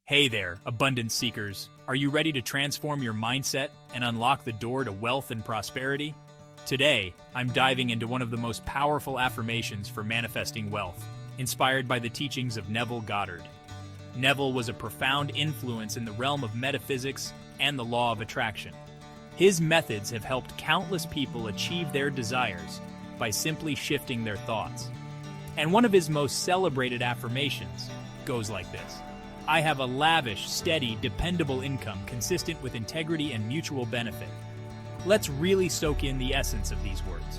Hey there, abundance seekers. Are you ready to transform your mindset and unlock the door to wealth and prosperity? Today, I'm diving into one of the most powerful affirmations for manifesting wealth, inspired by the teachings of Neville Goddard. Neville was a profound influence in the realm of metaphysics and the law of attraction. His methods have helped countless people achieve their desires by simply shifting their thoughts. And one of his most celebrated affirmations goes like this: I have a lavish, steady, dependable income consistent with integrity and mutual benefit. Let's really soak in the essence of these words.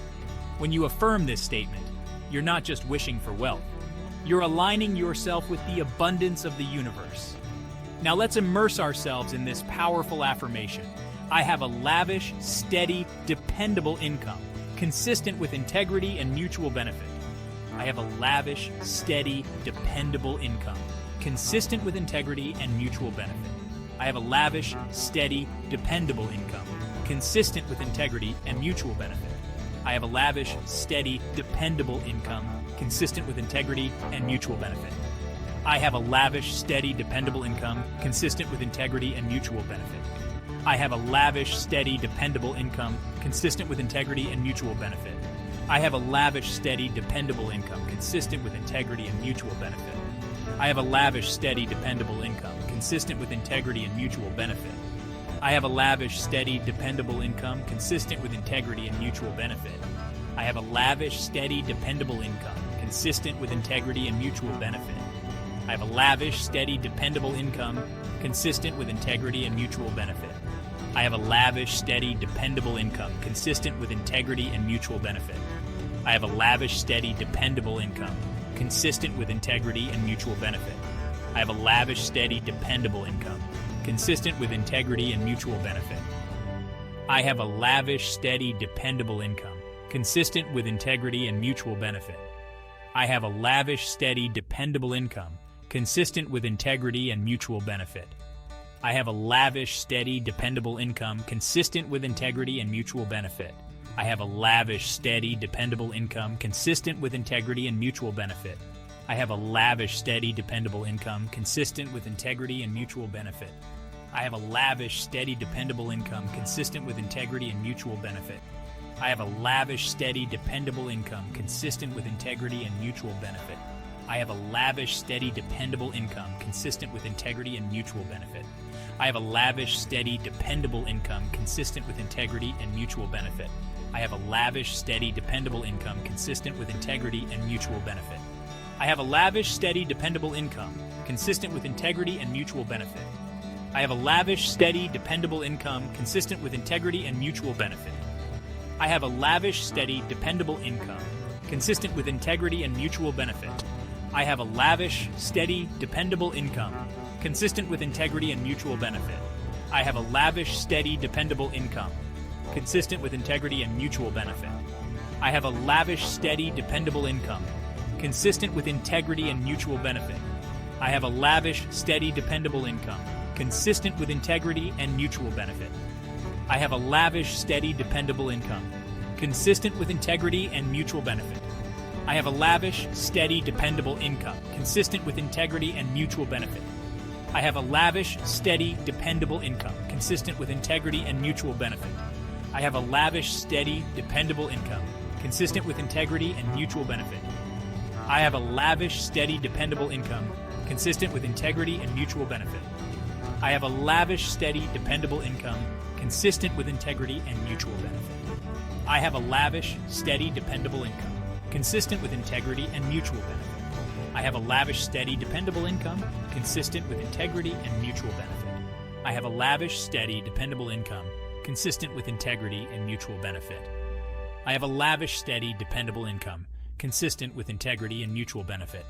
When you affirm this statement, you're not just wishing for wealth. You're aligning yourself with the abundance of the universe. Now let's immerse ourselves in this powerful affirmation. I have a lavish, steady, dependable income consistent with integrity and mutual benefit. I have a lavish, steady, dependable income consistent with integrity and mutual benefit. I have a lavish, steady, dependable income, consistent with integrity and mutual benefit. I have a lavish, steady, dependable income, consistent with integrity and mutual benefit. I have a lavish, steady, dependable income, consistent with integrity and mutual benefit. I have a lavish, steady, dependable income, consistent with integrity and mutual benefit. I have a lavish, steady, dependable income, consistent with integrity and mutual benefit. I have a lavish, steady, dependable income, consistent with integrity and mutual benefit. I have a lavish, steady, dependable income, consistent with integrity and mutual benefit. I have a lavish, steady, dependable income, consistent with integrity and mutual benefit. I have a lavish, steady, dependable income, consistent with integrity and mutual benefit. I have a lavish, steady, dependable income, consistent with integrity and mutual benefit. I have a lavish, steady, dependable income, consistent with integrity and mutual benefit. I have a lavish, steady, dependable income, consistent with integrity and mutual benefit. I have a lavish, steady, dependable income, consistent with integrity and mutual benefit. I have a lavish, steady, dependable income, consistent with integrity and mutual benefit. I have a lavish, steady, dependable income, consistent with integrity and mutual benefit. I have a lavish, steady, dependable income, consistent with integrity and mutual benefit. I have a lavish, steady, dependable income, consistent with integrity and mutual benefit. I have a lavish, steady, dependable income, consistent with integrity and mutual benefit. I have a lavish, steady, dependable income, consistent with integrity and mutual benefit. I have a lavish, steady, dependable income, consistent with integrity and mutual benefit. I have a lavish, steady, dependable income, consistent with integrity and mutual benefit. I have a lavish, steady, dependable income, consistent with integrity and mutual benefit. I have a lavish, steady, dependable income, consistent with integrity and mutual benefit. I have a lavish, steady, dependable income, consistent with integrity and mutual benefit. I have a lavish, steady, dependable income, consistent with integrity and mutual benefit. I have a lavish, steady, dependable income, consistent with integrity and mutual benefit. I have a lavish, steady, dependable income, consistent with integrity and mutual benefit. I have a lavish, steady, dependable income, consistent with integrity and mutual benefit. I have a lavish, steady, dependable income, consistent with integrity and mutual benefit. I have a lavish, steady, dependable income, consistent with integrity and mutual benefit. I have a lavish, steady, dependable income, consistent with integrity and mutual benefit. I have a lavish, steady, dependable income, consistent with integrity and mutual benefit. I have a lavish, steady, dependable income, consistent with integrity and mutual benefit. I have a lavish, steady, dependable income, consistent with integrity and mutual benefit. I have a lavish, steady, dependable income, consistent with integrity and mutual benefit. I have a lavish, steady, dependable income, consistent with integrity and mutual benefit. I have a lavish, steady, dependable income, consistent with integrity and mutual benefit. I have a lavish, steady, dependable income, consistent with integrity and mutual benefit. I have a lavish, steady, dependable income, consistent with integrity and mutual benefit.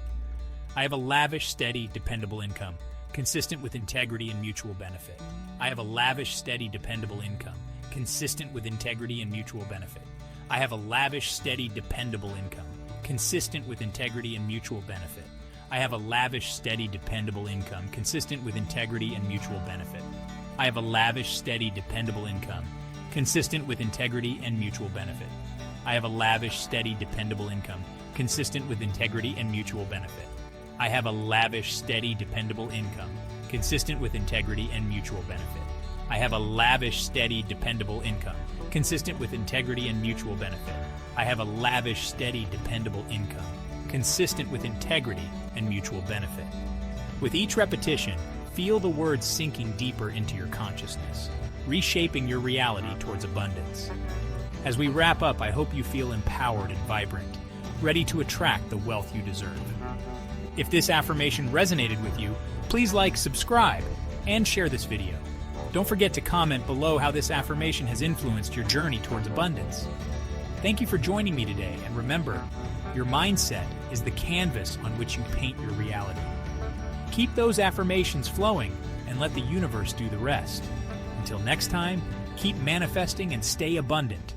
I have a lavish, steady, dependable income, consistent with integrity and mutual benefit. I have a lavish, steady, dependable income, consistent with integrity and mutual benefit. I have a lavish, steady, dependable income, consistent with integrity and mutual benefit. I have a lavish, steady, dependable income, consistent with integrity and mutual benefit. I have a lavish, steady, dependable income, consistent with integrity and mutual benefit. I have a lavish, steady, dependable income, consistent with integrity and mutual benefit. I have a lavish, steady, dependable income, consistent with integrity and mutual benefit. I have a lavish, steady, dependable income, consistent with integrity and mutual benefit. I have a lavish, steady, dependable income, consistent with integrity and mutual benefit. With each repetition, feel the words sinking deeper into your consciousness, reshaping your reality towards abundance. As we wrap up, I hope you feel empowered and vibrant, ready to attract the wealth you deserve. If this affirmation resonated with you, please like, subscribe, and share this video. Don't forget to comment below how this affirmation has influenced your journey towards abundance. Thank you for joining me today, and remember, your mindset is the canvas on which you paint your reality. Keep those affirmations flowing and let the universe do the rest. Until next time, keep manifesting and stay abundant.